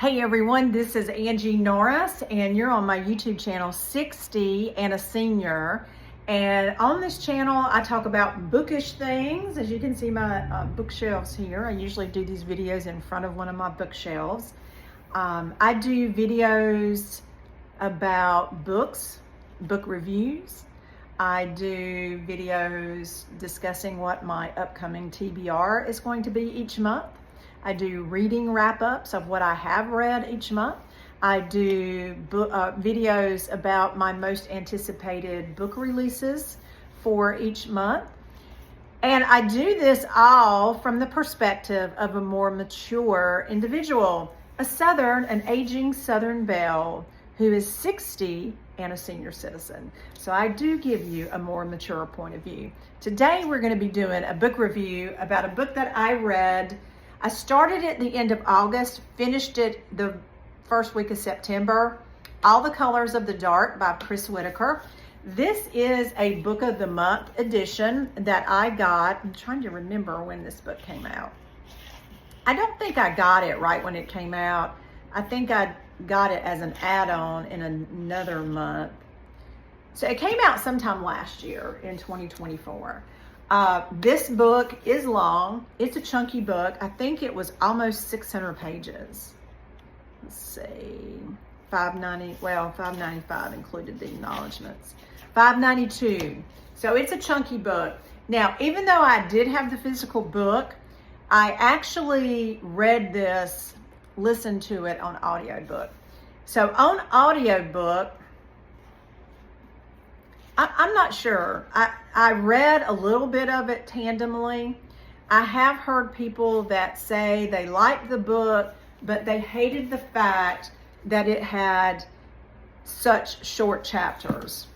Hey everyone, this is Angie Norris and you're on my YouTube channel 60 and a Senior. And on this channel I talk about bookish things. As you can see my bookshelves here. I usually do these videos in front of one of my bookshelves. I do videos about books, book reviews. I do videos discussing what my upcoming TBR is going to be each month. I do reading wrap-ups of what I have read each month. I do videos about my most anticipated book releases for each month. And I do this all from the perspective of a more mature individual, an aging Southern belle who is 60 and a senior citizen. So I do give you a more mature point of view. Today we're going to be doing a book review about a book that I read. I started at the end of August, finished it the first week of September. All the Colors of the Dark by Whitaker. This is a Book of the Month edition that I got. I'm trying to remember when this book came out. I don't think I got it right when it came out. I think I got it as an add-on in another month. So it came out sometime last year in 2024. This book is long. It's a chunky book. I think it was almost 600 pages. Let's see, $5.95 included the acknowledgments. $5.92. So it's a chunky book. Now, even though I did have the physical book, I actually read this, listened to it on audiobook. So on audiobook, I'm not sure. I read a little bit of it tandemly. I have heard people that say they liked the book, but they hated the fact that it had such short chapters.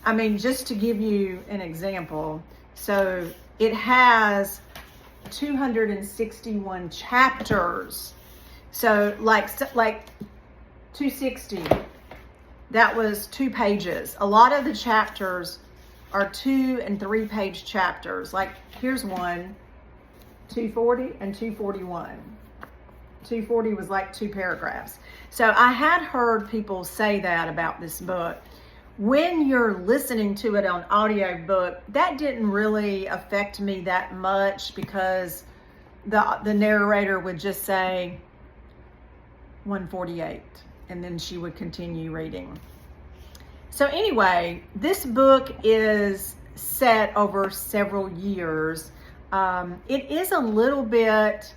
I mean, just to give you an example, so it has 261 chapters. So like 260. That was 2 pages. A lot of the chapters are 2 and 3 page chapters. Like here's one, 240 and 241. 240 was like 2 paragraphs. So I had heard people say that about this book. When you're listening to it on audiobook, that didn't really affect me that much because the narrator would just say 148. And then she would continue reading. So anyway, this book is set over several years. It is a little bit,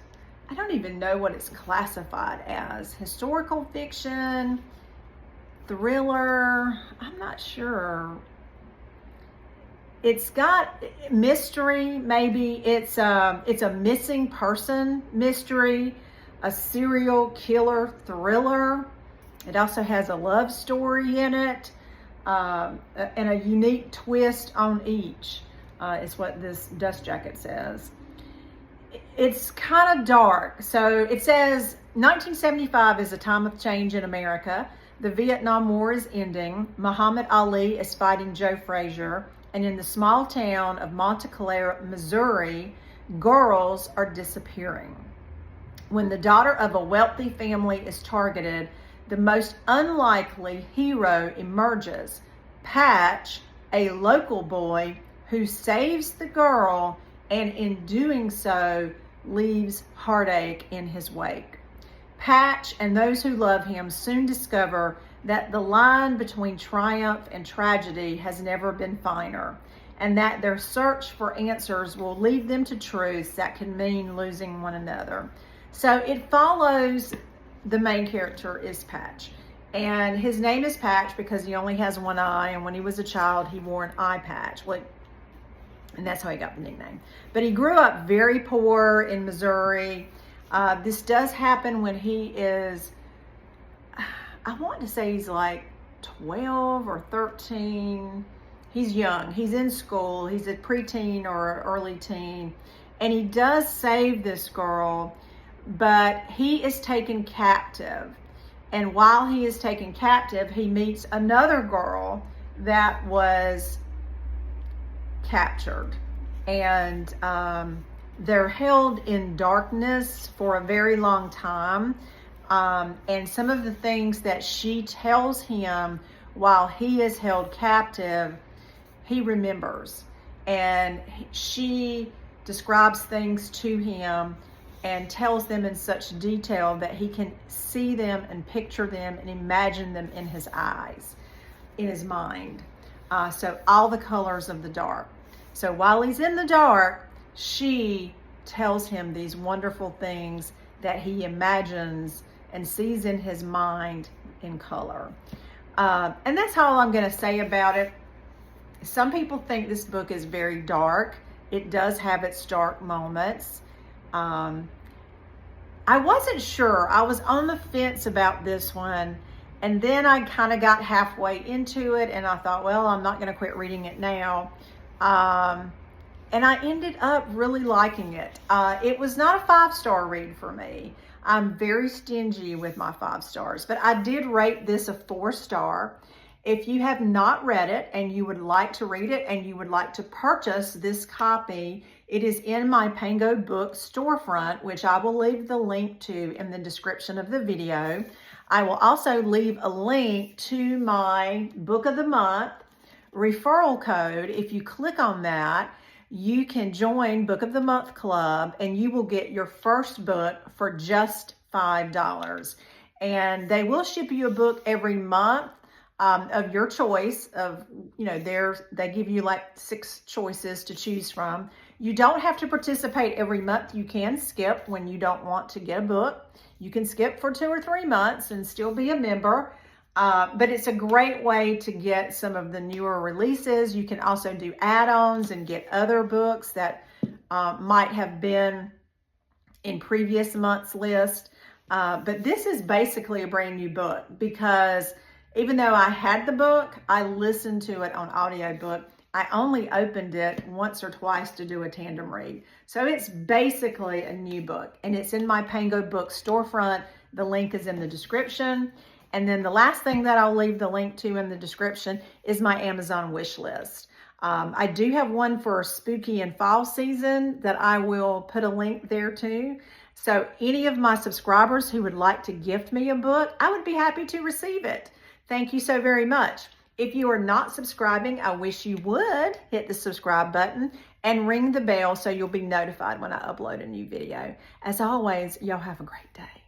I don't even know what it's classified as. Historical fiction, thriller, I'm not sure. It's got mystery, maybe. It's a missing person mystery, a serial killer thriller. It also has a love story in it, and a unique twist on each, is what this dust jacket says. It's kind of dark. So it says 1975 is a time of change in America. The Vietnam War is ending. Muhammad Ali is fighting Joe Frazier. And in the small town of Montclair, Missouri, girls are disappearing. When the daughter of a wealthy family is targeted, the most unlikely hero emerges, Patch, a local boy who saves the girl and in doing so leaves heartache in his wake. Patch and those who love him soon discover that the line between triumph and tragedy has never been finer, and that their search for answers will lead them to truths that can mean losing one another. So it follows. The main character is Patch, and his name is Patch because he only has one eye, and when he was a child he wore an eye patch, and that's how he got the nickname. But he grew up very poor in Missouri. This does happen when he is, I want to say he's like 12 or 13. He's young, he's in school, he's a preteen or early teen, and he does save this girl, but he is taken captive. And while he is taken captive, he meets another girl that was captured. And they're held in darkness for a very long time. And some of the things that she tells him while he is held captive, he remembers. And she describes things to him and tells them in such detail that he can see them and picture them and imagine them in his eyes, in his mind. So all the colors of the dark. So while he's in the dark, she tells him these wonderful things that he imagines and sees in his mind in color. And that's all I'm going to say about it. Some people think this book is very dark. It does have its dark moments. I wasn't sure. I was on the fence about this one. And then I kind of got halfway into it and I thought, well, I'm not going to quit reading it now. And I ended up really liking it. It was not a 5-star read for me. I'm very stingy with my 5 stars, but I did rate this a 4-star. If you have not read it and you would like to read it and you would like to purchase this copy, it is in my Pango Books storefront, which I will leave the link to in the description of the video. I will also leave a link to my Book of the Month referral code. If you click on that, you can join Book of the Month Club and you will get your first book for just $5. And they will ship you a book every month of your choice of, they give you like 6 choices to choose from. You don't have to participate every month. You can skip when you don't want to get a book. You can skip for 2 or 3 months and still be a member. But it's a great way to get some of the newer releases. You can also do add-ons and get other books that might have been in previous month's list. But this is basically a brand new book because even though I had the book, I listened to it on audiobook. I only opened it once or twice to do a tandem read. So it's basically a new book and it's in my Pango Books storefront. The link is in the description. And then the last thing that I'll leave the link to in the description is my Amazon wish list. I do have one for spooky and fall season that I will put a link there too. So any of my subscribers who would like to gift me a book, I would be happy to receive it. Thank you so very much. If you are not subscribing, I wish you would hit the subscribe button and ring the bell so you'll be notified when I upload a new video. As always, y'all have a great day.